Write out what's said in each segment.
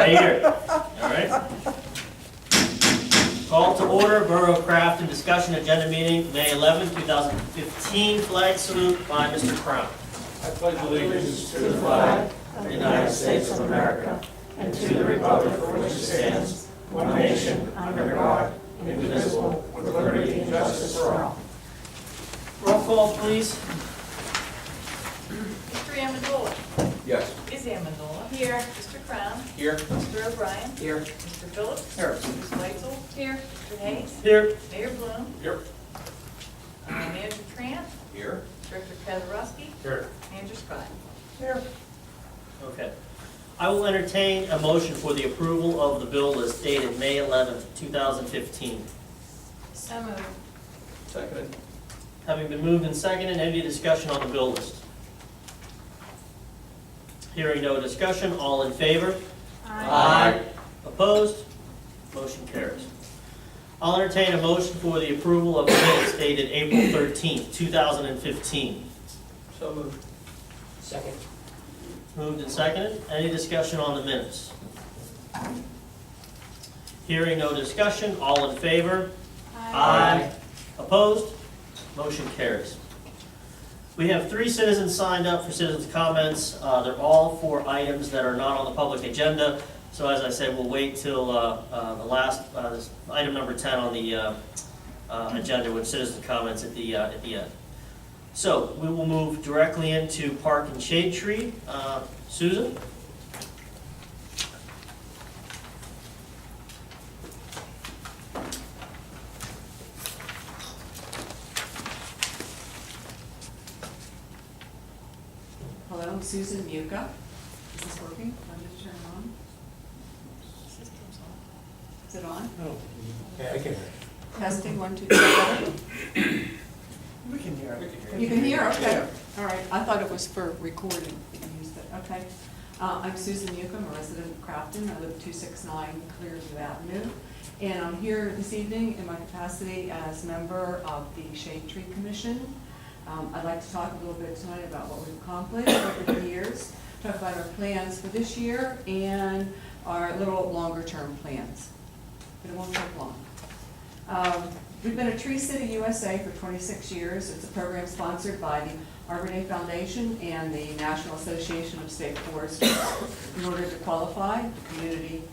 Later. All right. Call to order, Borough of Crafton discussion agenda meeting, May 11, 2015. Flag salute by Mr. Crown. I pledge allegiance to the flag of the United States of America and to the republic for which it stands, one nation, under God, indivisible, with liberty and justice for all. Roll call, please. Mr. Amendola. Yes. Ms. Amendola. Here. Mr. Crown. Here. Mr. O'Brien. Here. Mr. Phillips. Here. Ms. Weitzel. Here. Mr. Hayes. Here. Mayor Bloom. Here. Manager Trant. Here. Director Keselowski. Here. Manager Scott. Here. Okay. I will entertain a motion for the approval of the bill list dated May 11, 2015. So moved. Seconded. Having been moved and seconded, any discussion on the bill list? Hearing no discussion, all in favor? Aye. Opposed? Motion carries. I'll entertain a motion for the approval of the minutes dated April 13th, 2015. So moved. Second. Moved and seconded. Any discussion on the minutes? Hearing no discussion, all in favor? Aye. Opposed? Motion carries. We have 3 citizens signed up for citizens' comments. They're all for items that are not on the public agenda. So as I said, we'll wait till the last, item number 10 on the agenda with citizens' comments at the end. So we will move directly into Park and Shade Tree. Susan? Hello, I'm Susan Muka. Is this working? I'm just turning it on. System's on. Is it on? Oh. Yeah, I can. Testing, 1, 2, 3. We can hear. You can hear, okay. All right, I thought it was for recording. You can use that, okay. I'm Susan Muka, I'm a resident of Crafton. I live at 269 Clearview Avenue. And I'm here this evening in my capacity as member of the Shade Tree Commission. I'd like to talk a little bit tonight about what we've accomplished over the years, talk about our plans for this year and our little longer term plans. But it won't take long. We've been a Tree City USA for 26 years. It's a program sponsored by the Arbor Day Foundation and the National Association of State Foresters. In order to qualify, the community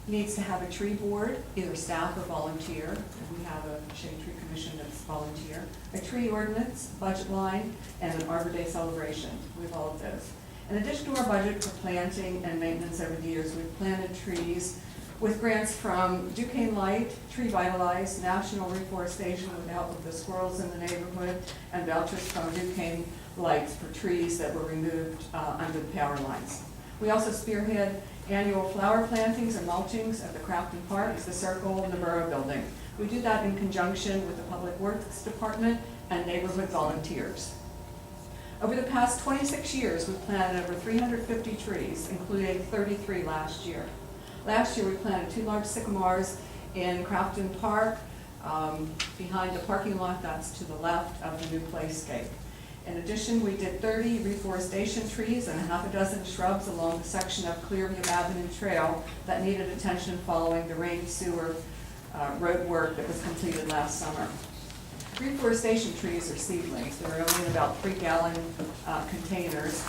needs to have a tree board, either staff or volunteer, and we have a Shade Tree Commission that's volunteer, a tree ordinance, budget line, and an Arbor Day celebration. We have all of those. In addition to our budget for planting and maintenance over the years, we've planted trees with grants from Duquesne Light, Tree Vitalize, National Reforestation with the help of the squirrels in the neighborhood, and vouchers from Duquesne Lights for trees that were removed under the power lines. We also spearhead annual flower plantings and mulchings at the Crafton Parks, the Circle, and the Borough Building. We do that in conjunction with the Public Works Department and neighborhood volunteers. Over the past 26 years, we've planted over 350 trees, including 33 last year. Last year, we planted 2 large sycamores in Crafton Park, behind the parking lot that's to the left of the new playscape. In addition, we did 30 reforestation trees and half a dozen shrubs along the section of Clearview Avenue Trail that needed attention following the rain sewer road work that was completed last summer. Reforestation trees are seedlings. They're only in about 3-gallon containers,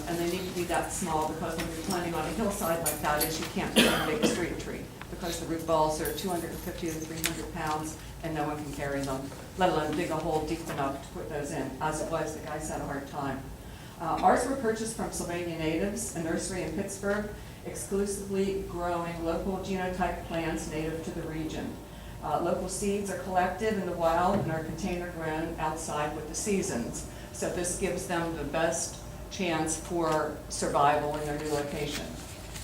and they need to be that small because when you're planting on a hillside like that is you can't put in a big street tree because the root balls are 250 to 300 pounds and no one can carry them, let alone dig a hole deep enough to put those in. As it was, the guys had a hard time. Ours were purchased from Sylvania Natives, a nursery in Pittsburgh, exclusively growing local genotype plants native to the region. Local seeds are collected in the wild and are container grown outside with the seasons. So this gives them the best chance for survival in their new location.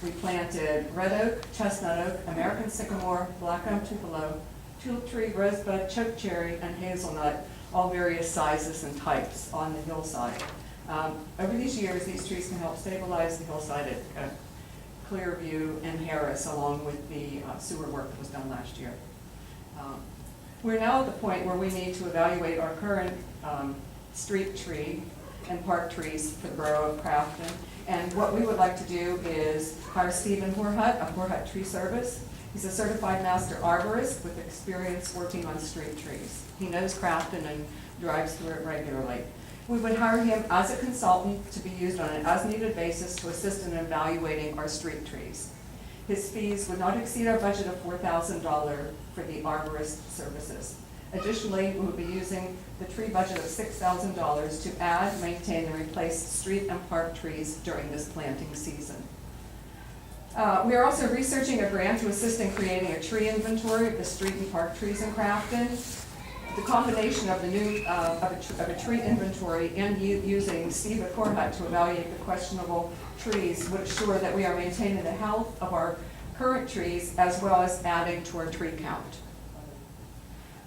We planted red oak, chestnut oak, American sycamore, black gum tupelo, tulip tree, rosebud, choke cherry, and hazelnut, all various sizes and types on the hillside. Over these years, these trees can help stabilize the hillside at Clearview and Harris, along with the sewer work that was done last year. We're now at the point where we need to evaluate our current street tree and park trees for the borough of Crafton And what we would like to do is hire Stephen Horhut of Horhut Tree Service. He's a certified master arborist with experience working on street trees. He knows Crafton and drives through it regularly. We would hire him as a consultant to be used on an as-needed basis to assist in evaluating our street trees. His fees would not exceed our budget of $4,000 for the arborist services. Additionally, we will be using the tree budget of $6,000 to add, maintain, and replace street and park trees during this planting season. We are also researching a grant to assist in creating a tree inventory of the street and park trees in Crafton. The combination of the new, of a tree inventory and using Steve at Horhut to evaluate the questionable trees would assure that we are maintaining the health of our current trees as well as adding to our tree count.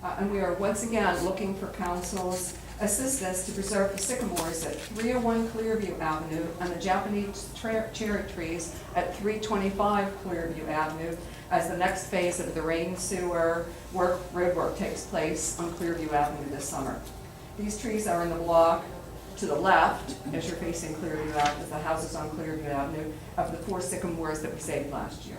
And we are once again looking for council's assistance to preserve the sycamores at 301 Clearview Avenue and the Japanese cherry trees at 325 Clearview Avenue as the next phase of the rain sewer road work takes place on Clearview Avenue this summer. These trees are in the block to the left, as you're facing Clearview Avenue, the houses on Clearview Avenue, of the 4 sycamores that we saved last year.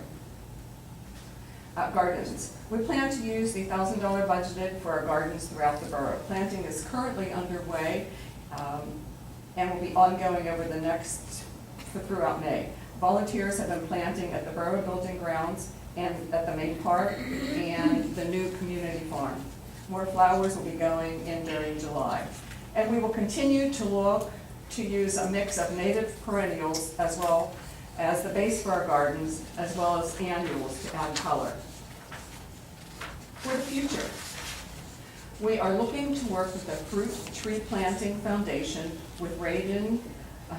Gardens. We plan to use the $1,000 budgeted for our gardens throughout the borough. Planting is currently underway and will be ongoing over the throughout May. Volunteers have been planting at the borough building grounds and at the main park and the new community farm. More flowers will be going in during July. And we will continue to look to use a mix of native perennials as well as the base for our gardens, as well as annuals to add color. For the future, we are looking to work with the Fruit Tree Planting Foundation with Raiden,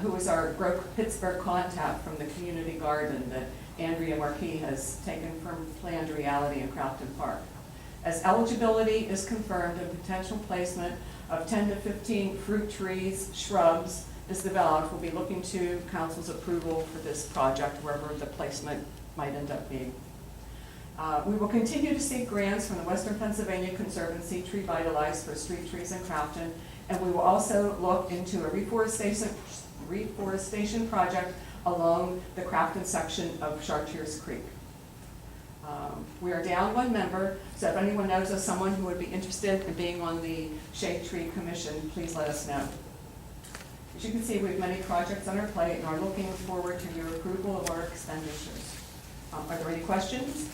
who is our Pittsburgh contact from the community garden that Andrea Marquis has taken from planned reality in Crafton Park. As eligibility is confirmed and potential placement of 10 to 15 fruit trees, shrubs is developed, we'll be looking to council's approval for this project, wherever the placement might end up being. We will continue to seek grants from the Western Pennsylvania Conservancy Tree Vitalize for street trees in Crafton, and we will also look into a reforestation project along the Crafton section of Chartiers Creek. We are down 1 member, so if anyone knows of someone who would be interested in being on the Shade Tree Commission, please let us know. As you can see, we have many projects on our plate and are looking forward to your approval of our expenditures. Are there any questions?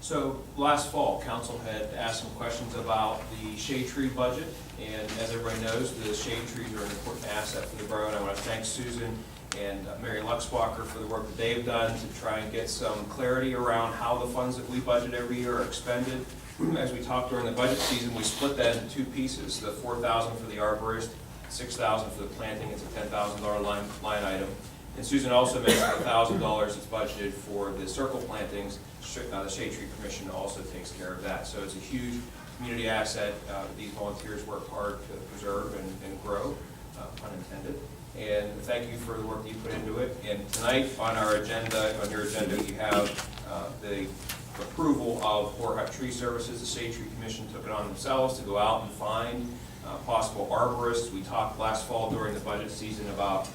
So last fall, council had asked some questions about the shade tree budget, and as everybody knows, the shade trees are an important asset for the borough, and I want to thank Susan and Mary Luxbacher for the work that they've done to try and get some clarity around how the funds that we budget every year are expended. As we talked during the budget season, we split that into 2 pieces, the $4,000 for the arborist, $6,000 for the planting. It's a $10,000 line item. And Susan also mentioned $1,000 is budgeted for the circle plantings. The Shade Tree Commission also takes care of that. So it's a huge community asset. These volunteers work hard to preserve and grow, pun intended. And thank you for the work that you put into it. And tonight on our agenda, on your agenda, you have the approval of Horhut Tree Services. The Shade Tree Commission took it on themselves to go out and find possible arborists. We talked last fall during the budget season about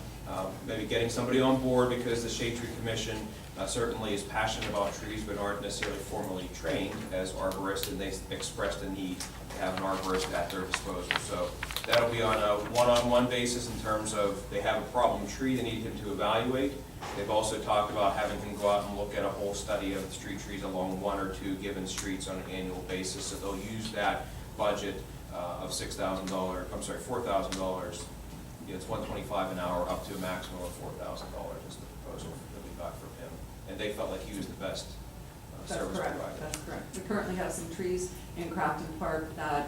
maybe getting somebody on board, because the Shade Tree Commission certainly is passionate about trees but aren't necessarily formally trained as arborists, and they expressed a need to have an arborist at their disposal. So that'll be on a one-on-one basis in terms of they have a problem tree they need him to evaluate. They've also talked about having him go out and look at a whole study of the street trees along 1 or 2 given streets on an annual basis. So they'll use that budget of $4,000. It's $125 an hour up to a maximum of $4,000 is the proposal that we got from him. And they felt like he was the best service provider. That's correct. We currently have some trees in Crafton Park that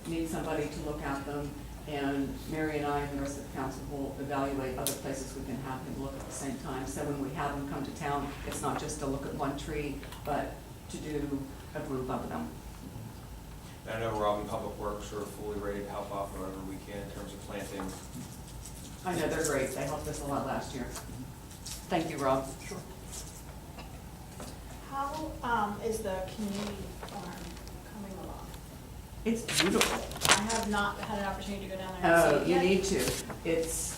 need somebody to look at them, and Mary and I and the rest of the council will evaluate other places we can have him look at the same time. So when we have him come to town, it's not just to look at 1 tree, but to do a group of them. And I know Rob and Public Works are fully ready to help out wherever we can in terms of planting. I know, they're great. They helped us a lot last year. Thank you, Rob. Sure. How is the community farm coming along? It's beautiful. I have not had an opportunity to go down there and see Oh, it you yet. need to. It's,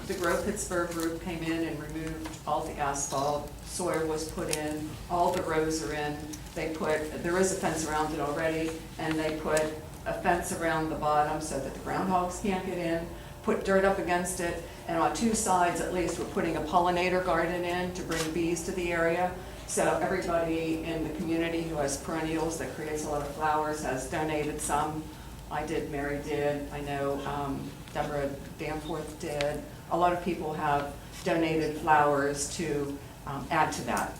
the Grove Pittsburgh group came in and removed all the asphalt, soil was put in, all the rows are in. There is a fence around it already, and they put a fence around the bottom so that the groundhogs can't get in, put dirt up against it, and on 2 sides at least, we're putting a pollinator garden in to bring bees to the area. So everybody in the community who has perennials that creates a lot of flowers has donated some. I did, Mary did, I know Deborah Danforth did. A lot of people have donated flowers to add to that.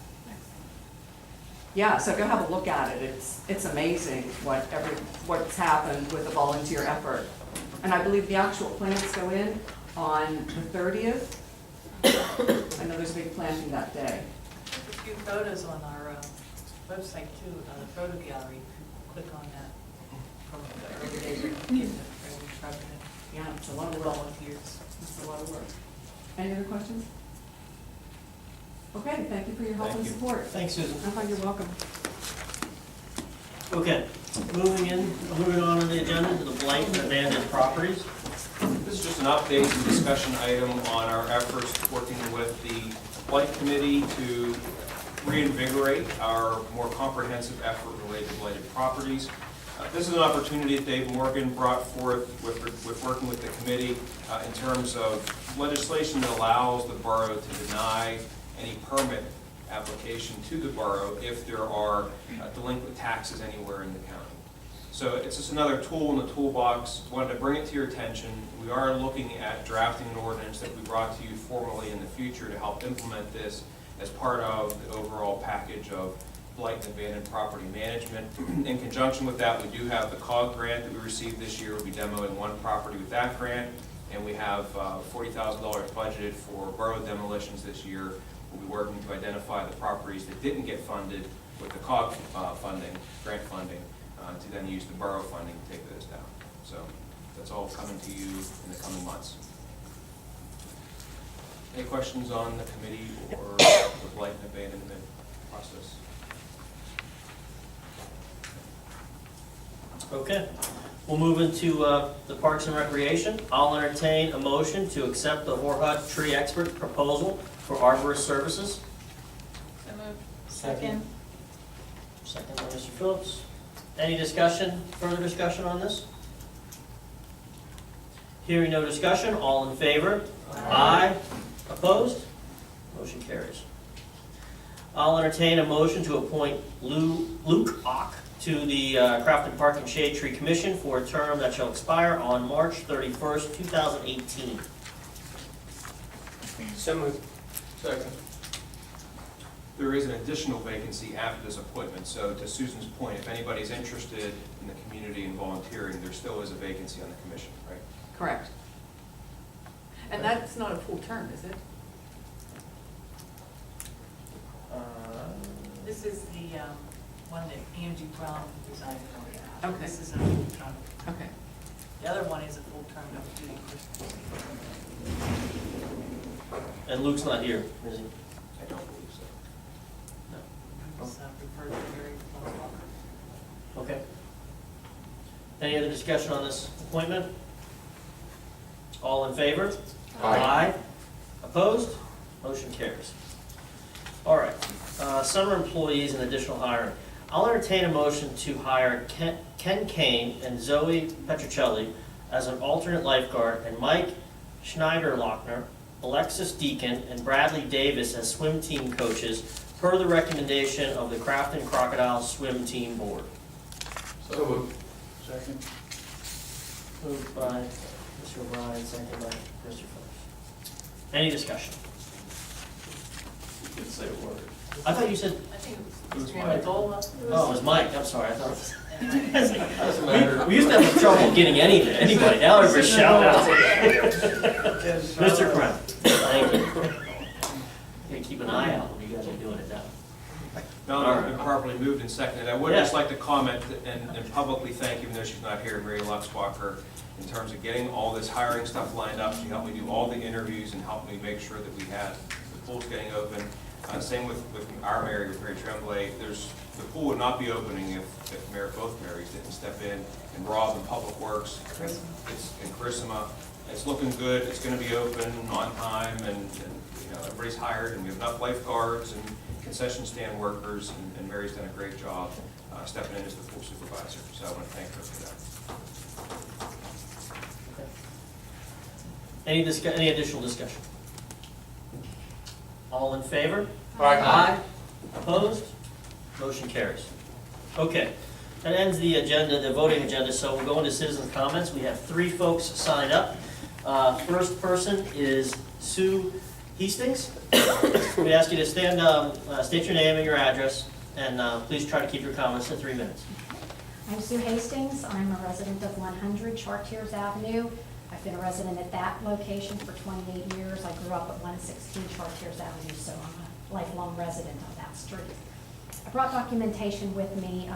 Yeah, so go have a look at it. It's amazing what's happened with the volunteer effort. And I believe the actual plants go in on the 30th. I know there's a big planting that day. A few photos on our website too, the photo gallery, if you click on that from the early days of getting the president. Yeah, it's a lot of work. Volunteers. It's a lot of work. Any other questions? Okay, thank you for your help and Thank you. support. Thanks, Susan. You're welcome. Okay, moving on the agenda to the blight and abandoned properties. This is just an update and discussion item on our efforts working with the Blight Committee to reinvigorate our more comprehensive effort related to blighted properties. This is an opportunity that Dave Morgan brought forth with working with the committee in terms of legislation that allows the borough to deny any permit application to the borough if there are delinquent taxes anywhere in the county. So it's just another tool in the toolbox. Wanted to bring it to your attention. We are looking at drafting an ordinance that we brought to you formally in the future to help implement this as part of the overall package of blight and abandoned property management. In conjunction with that, we do have the COG grant that we received this year. We'll be demoing one property with that grant, and we have $40,000 budgeted for borough demolitions this year. We'll be working to identify the properties that didn't get funded with the COG funding, grant funding, to then use the borough funding to take those down. So that's all coming to you in the coming months. Any questions on the committee or the blight and abandonment process? Okay, we'll move into the Parks and Recreation. I'll entertain a motion to accept the Horhut Tree Expert proposal for arborist services. So moved. Second by Mr. Phillips. Any discussion, further discussion on this? Hearing no discussion, all in favor? Aye. Opposed? Motion carries. I'll entertain a motion to appoint Luke Ock to the Crafton Park and Shade Tree Commission for a term that shall expire on March 31st, 2018. So moved. Second. There is an additional vacancy after this appointment, so to Susan's point, if anybody's interested in the community and volunteering, there still is a vacancy on the commission, right? Correct. And that's not a full term, is it? This is the one that Angie Brown resigned from. Okay. This is a full term. Okay. The other one is a full term of duty person. And Luke's not here, is he? I don't believe so. It's referred to Mary Walker. Okay. Any other discussion on this appointment? All in favor? Aye. Opposed? Motion carries. All right, summer employees and additional hiring. I'll entertain a motion to hire Ken Kane and Zoe Petruccelli as an alternate lifeguard and Mike Schneiderlochner, Alexis Deacon, and Bradley Davis as swim team coaches per the recommendation of the Crafton Crocodile Swim Team Board. So moved. Second. Moved by Mr. O'Brien, seconded by Mr. Phillips. Any discussion? You didn't say a word. I thought you said, I think It was Mr. Mike. Amendola. oh, it was Mike, I'm sorry, I thought it was. Doesn't matter. We used to have trouble getting anybody, now everybody's shouting out. Mr. Crown, thank you. Okay, keep an eye out when you guys are doing it now. Now that it's been properly moved and seconded, I would Yeah. just like to comment and publicly thank, even though she's not here, Mary Luxwalker, in terms of getting all this hiring stuff lined up. She helped me do all the interviews and helped me make sure that we had the pools getting open. Same with our mayor, with Mary Tremblay. The pool would not be opening if both Marys didn't step in, and Rob in Public Works. And Carissima. It's looking good. It's going to be open on time, and everybody's hired, and we have enough lifeguards and concession stand workers, and Mary's done a great job stepping in as the pool supervisor. So I want to thank her for that. Any additional discussion? All in favor? Aye. Opposed? Motion carries. Okay, that ends the agenda, the voting agenda, so we'll go into citizen comments. We have 3 folks signed up. First person is Sue Hastings. We ask you to stand up, state your name and your address, and please try to keep your comments to 3 minutes. I'm Sue Hastings. I'm a resident of 100 Chartiers Avenue. I've been a resident at that location for 28 years. I grew up at 116 Chartiers Avenue, so I'm a lifelong resident of that street. I brought documentation with me.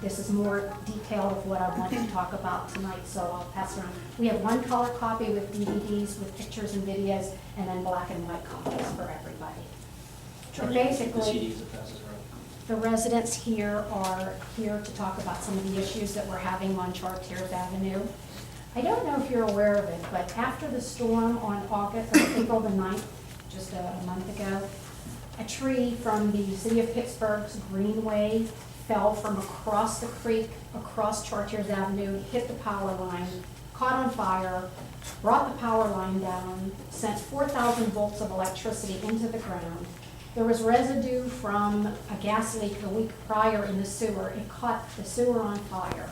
This is more detailed of what I want to talk about tonight, so I'll pass it around. We have 1 color copy with DVDs with pictures and videos, and then black and white copies for everybody. Charlie, Basically, the CDs that passes around. the residents here are here to talk about some of the issues that we're having on Chartiers Avenue. I don't know if you're aware of it, but after the storm on April the 9th, just a month ago, a tree from the city of Pittsburgh's Greenway fell from across the creek, across Chartiers Avenue, hit the power line, caught on fire, brought the power line down, sent 4,000 volts of electricity into the ground. There was residue from a gas leak the week prior in the sewer. It caught the sewer on fire.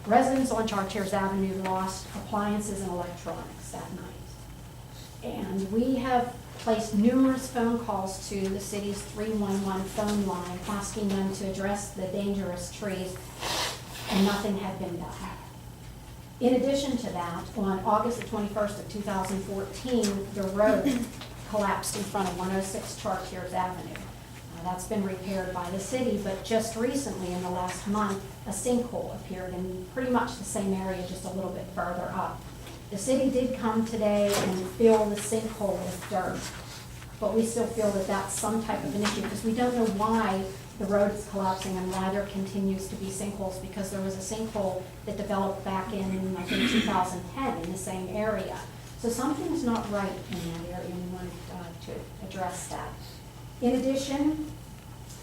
Residents on Chartiers Avenue lost appliances and electronics that night. And we have placed numerous phone calls to the city's 311 phone line asking them to address the dangerous trees, and nothing had been done. In addition to that, on August the 21st of 2014, the road collapsed in front of 106 Chartiers Avenue. That's been repaired by the city, but just recently, in the last month, a sinkhole appeared in pretty much the same area, just a little bit further up. The city did come today and fill the sinkhole with dirt, but we still feel that that's some type of an issue, because we don't know why the road is collapsing and why there continues to be sinkholes, because there was a sinkhole that developed back in, I think, 2010 in the same area. So something's not right in that area, and we wanted to address that. In addition,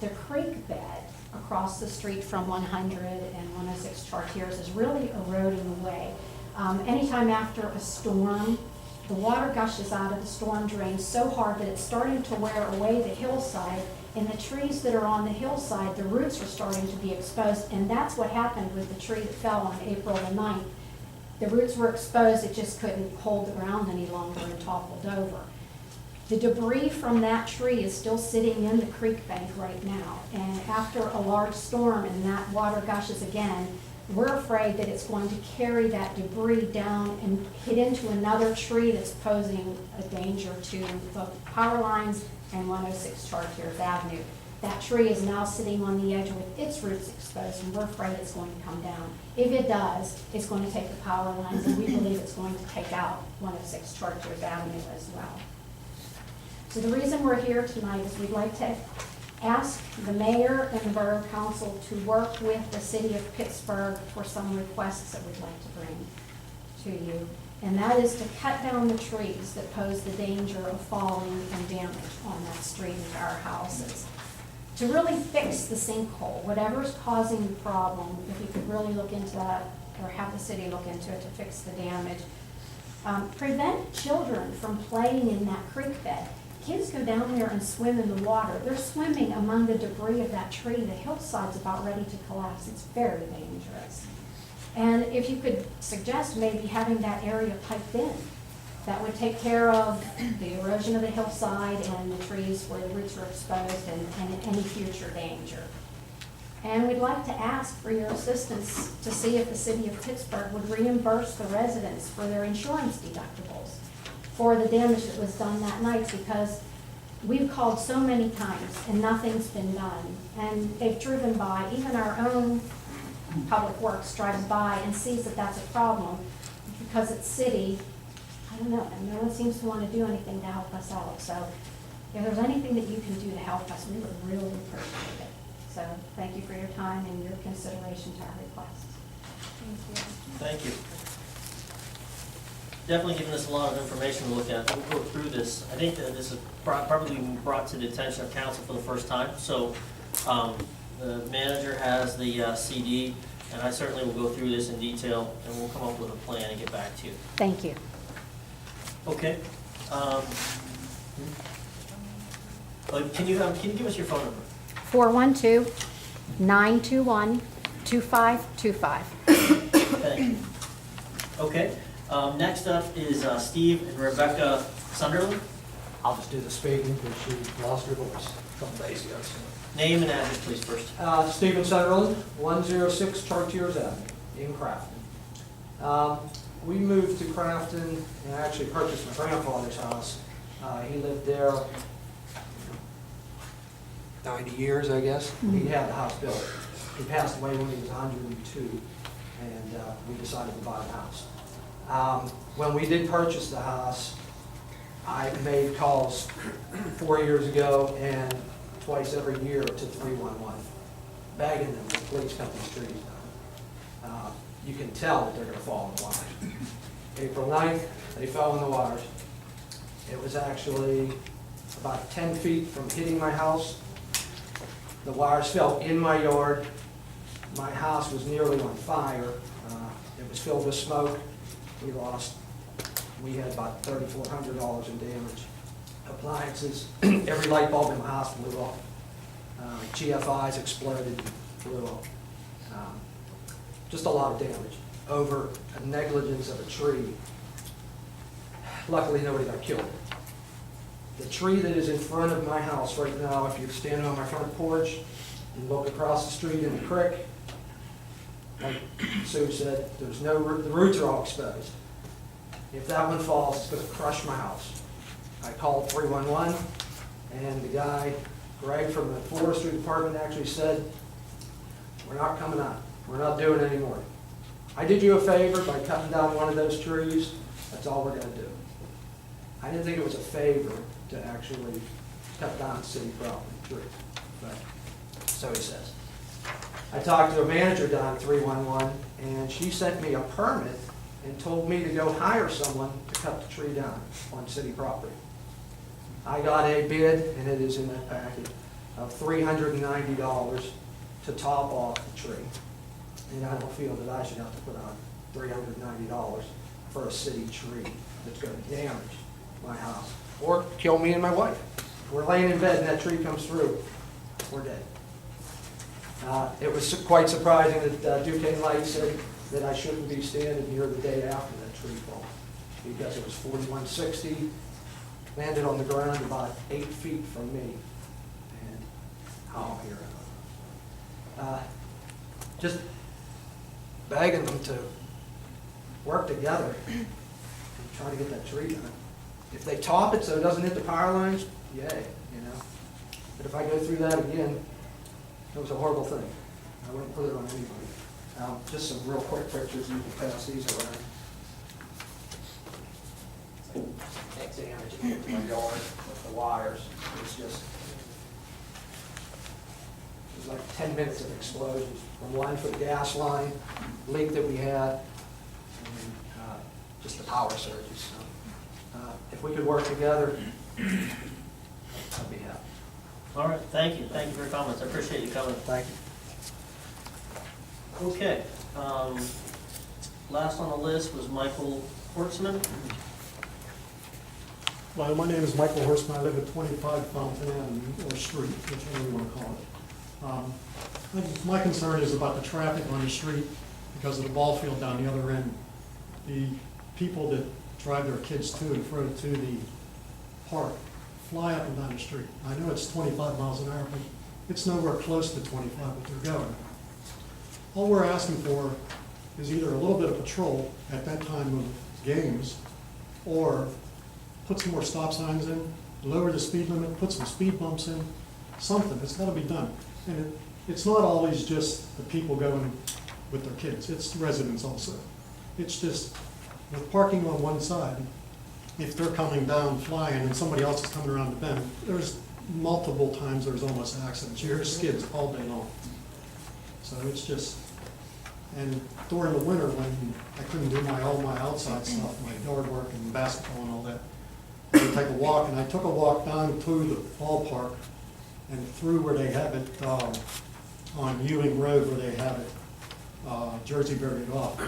the creek bed across the street from 100 and 106 Chartiers is really eroding away. Anytime after a storm, the water gushes out of the storm drain so hard that it's starting to wear away the hillside, and the trees that are on the hillside, the roots are starting to be exposed, and that's what happened with the tree that fell on April the 9th. The roots were exposed, it just couldn't hold the ground any longer and toppled over. The debris from that tree is still sitting in the creek bank right now, and after a large storm and that water gushes again, we're afraid that it's going to carry that debris down and hit into another tree that's posing a danger to both power lines and 106 Chartiers Avenue. That tree is now sitting on the edge with its roots exposed, and we're afraid it's going to come down. If it does, it's going to take the power lines, and we believe it's going to take out 106 Chartiers Avenue as well. So the reason we're here tonight is we'd like to ask the mayor and the borough council to work with the city of Pittsburgh for some requests that we'd like to bring to you. And that is to cut down the trees that pose the danger of falling and damage on that street into our houses. To really fix the sinkhole, whatever's causing the problem, if you could really look into that, or have the city look into it to fix the damage. Prevent children from playing in that creek bed. Kids go down there and swim in the water. They're swimming among the debris of that tree. The hillside's about ready to collapse. It's very dangerous. And if you could suggest maybe having that area piped in, that would take care of the erosion of the hillside and the trees where the roots are exposed and any future danger. And we'd like to ask for your assistance to see if the city of Pittsburgh would reimburse the residents for their insurance deductibles for the damage that was done that night, because we've called so many times and nothing's been done. And they've driven by, even our own Public Works drives by and sees that that's a problem because it's city. I don't know, and no one seems to want to do anything to help us out. So if there's anything that you can do to help us, we would really appreciate it. So thank you for your time and your consideration to our requests. Thank you. Definitely giving us a lot of information to look at. We'll go through this. I think that this is probably brought to the attention of council for the first time. So the manager has the CD, and I certainly will go through this in detail, and we'll come up with a plan and get back to you. Thank you. Okay. Can you give us your phone number? 412-921-2525. Thank you. Okay. Next up is Steve and Rebecca Sunderland. I'll just do the speaking because she lost her voice a couple days ago. So. Name and address, please, first. Stephen Sunderland, 106 Chartiers Avenue in Crafton. We moved to Crafton and actually purchased my grandfather's house. He lived there 90 years, I guess. He had the house built. He passed away when he was 102, and we decided to buy the house. When we did purchase the house, I made calls 4 years ago and twice every year to 311, begging them to please cut these trees down. You can tell that they're going to fall in the wires. April 9th, they fell in the wires. It was actually about 10 feet from hitting my house. The wires fell in my yard. My house was nearly on fire. It was filled with smoke. We had about $3,400 in damage. Appliances, every light bulb in my house blew off. GFIs exploded, blew off. Just a lot of damage over a negligence of a tree. Luckily, nobody got killed. The tree that is in front of my house right now, if you're standing on my front porch and look across the street in the creek, like Sue said, there's no, the roots are all exposed. If that one falls, it's going to crush my house. I called 311, and the guy, Greg from the forestry department, actually said, we're not coming out. We're not doing it anymore. I did you a favor by cutting down one of those trees. That's all we're going to do. I didn't think it was a favor to actually cut down city property trees, but so he says. I talked to a manager down at 311, and she sent me a permit and told me to go hire someone to cut the tree down on city property. I got a bid, and it is in that packet, of $390 to top off the tree. And I don't feel that I should have to put on $390 for a city tree that's going to damage my house or kill me and my wife. If we're laying in bed and that tree comes through, we're dead. It was quite surprising that Duquesne Light said that I shouldn't be standing here the day after that tree fall, because it was 4160, landed on the ground about 8 feet from me, and how I'm here. Just begging them to work together and try to get that tree done. If they top it so it doesn't hit the power lines, yay, you know. But if I go through that again, it was a horrible thing. I wouldn't put it on anybody. Just some real quick pictures, you can pass these around. That damage in my yard with the wires. It's just, it was like 10 minutes of explosions from 1-foot gas line, leak that we had, and just the power surges. So, if we could work together, I'd be happy. All right, thank you. Thank you for your comments. I appreciate you coming. Thank you. Okay. Last on the list was Michael Hortzman. Well, my name is Michael Horstman. I live at 25 Fountain Avenue, or Street, whichever you want to call it. My concern is about the traffic on the street because of the ball field down the other end. The people that drive their kids to and fro to the park fly up and down the street. I know it's 25 miles an hour, but it's nowhere close to 25 that they're going. All we're asking for is either a little bit of patrol at that time of games, or put some more stop signs in, lower the speed limit, put some speed bumps in, something. It's got to be done. And it's not always just the people going with their kids. It's the residents also. It's just with parking on one side, if they're coming down flying and somebody else is coming around the bend, there's multiple times there's almost accidents. You hear skids all day long. So it's just, and during the winter when I couldn't do all my outside stuff, my yard work and basketball and all that, I would take a walk, and I took a walk down to the ballpark and through where they have it, on Ewing Road where they have it, Jersey buried off.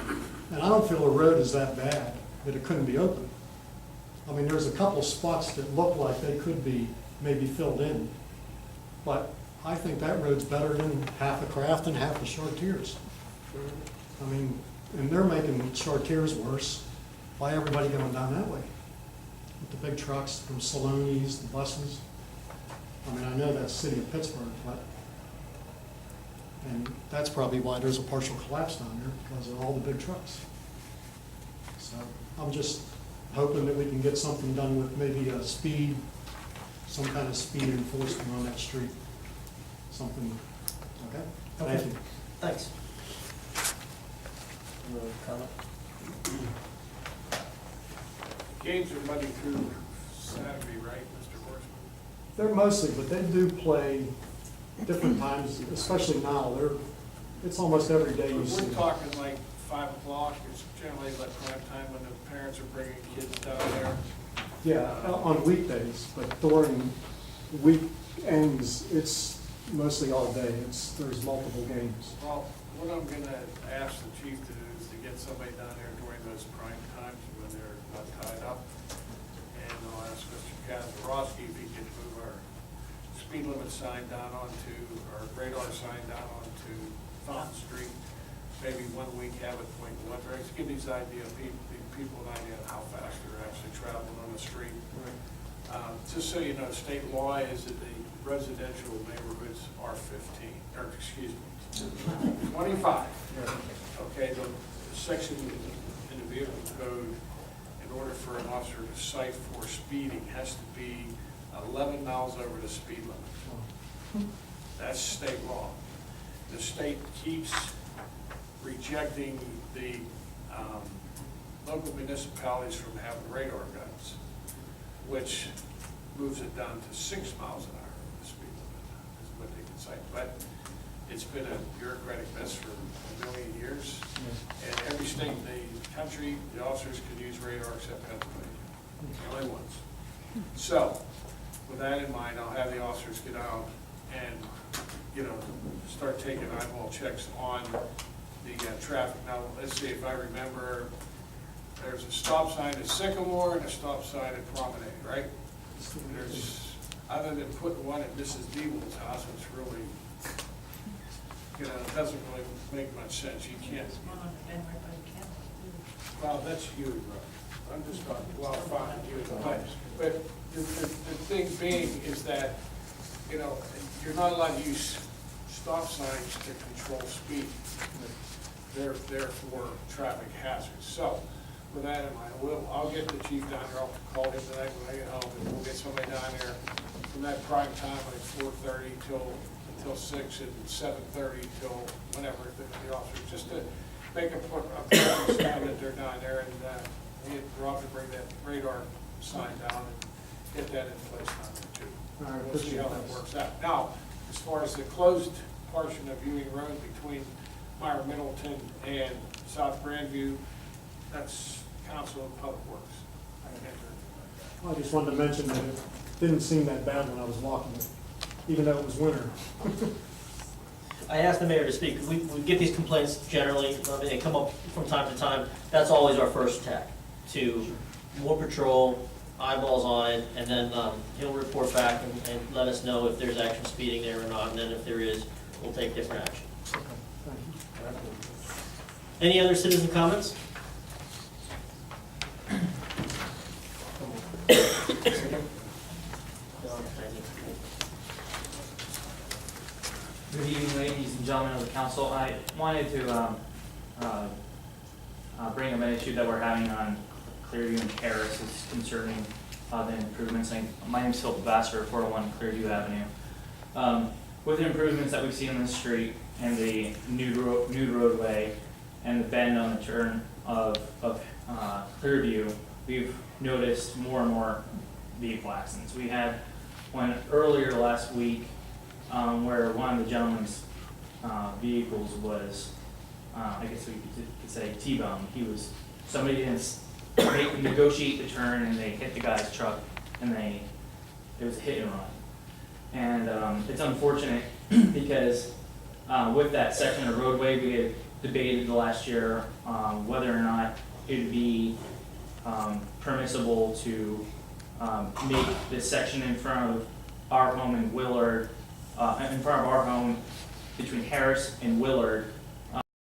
And I don't feel the road is that bad, that it couldn't be open. I mean, there's a couple spots that look like they could be maybe filled in. But I think that road's better than half of Kraft and half of Chartiers. I mean, and they're making Chartiers worse by everybody going down that way. With the big trucks from Saloni's, the buses. I mean, I know that's the city of Pittsburgh, but, and that's probably why there's a partial collapse down there, because of all the big trucks. So I'm just hoping that we can get something done with maybe a speed, some kind of speed enforcement on that street. Something, okay? Thank you. Thanks. You want to comment? Games are Monday through Saturday, right, Mr. Horstman? They're mostly, but they do play different times, especially now. It's almost every day you see. We're talking like 5 o'clock, it's generally like prime time when the parents are bringing kids down there. Yeah, on weekdays, but during weekends, it's mostly all day. There's multiple games. Well, what I'm gonna ask the chief to do is to get somebody down there during those prime times when they're not tied up. And I'll ask Mr. Kazarowski if he can move our speed limit sign down onto, our radar sign down onto Thornton Street. Maybe 1 week have it point in one direction, give these idea of people an idea of how fast they're actually traveling on the street. Just so you know, state law is that the residential neighborhoods are 15, or excuse me, 25. Okay, the section in the vehicle code, in order for an officer to cite for speeding, has to be 11 miles over the speed limit. That's state law. The state keeps rejecting the local municipalities from having radar guns, which moves it down to 6 miles an hour, the speed limit, is what they can cite. But it's been a bureaucratic mess for a million years. And every state in the country, the officers can use radar except Pennsylvania, the only ones. So, with that in mind, I'll have the officers get out and, start taking eyeball checks on the traffic. Now, let's see if I remember, there's a stop sign at Sycamore and a stop sign at Promenade, right? There's, other than putting one at Mrs. Deeble's house, it's really, it doesn't really make much sense. You can't. There's one on the end right by the campus. Well, that's you, bro. I'm just talking, well, fine, you, but the thing being is that, you're not allowed to use stop signs to control speed. They're for traffic hazards. So, with that in mind, I'll get the chief down there, I'll call him tonight when I get home, and we'll get somebody down there from that prime time, like 4:30 until 6, and 7:30 till whenever the officer, just to make a presence down that they're down there, and get Rob to bring that radar sign down and get that in place down there too. All right, We'll see how that appreciate works out. Now, as far as the closed portion of Ewing Road between Meyer Middleton and South Grandview, that's Council of Public Works. I can't do anything I just wanted to mention that it didn't seem that bad when I was walking it, even though it was winter. I asked the mayor to speak, because we get these complaints generally, they come up from time to time. That's always our first tack, to more patrol, eyeballs on it, and then he'll report back and let us know if there's actual speeding there or not, and then if there is, we'll take different action. Okay, thank you. Any other citizen comments? Good evening, ladies and gentlemen of the council. I wanted to bring up an issue that we're having on Clearview and Terrace. It's concerning the improvements. My name is Phil Vassar, 401 Clearview Avenue. With the improvements that we've seen on the street and the new roadway and the bend on the turn of Clearview, we've noticed more and more vehicle accidents. We had one earlier last week where one of the gentleman's vehicles was, I guess we could say T-bone. Somebody didn't negotiate the turn and they hit the guy's truck and it was a hit and run. And it's unfortunate because with that section of roadway, we had debated last year whether or not it would be permissible to make this section in front of our home in Willard, in front of our home between Harris and Willard,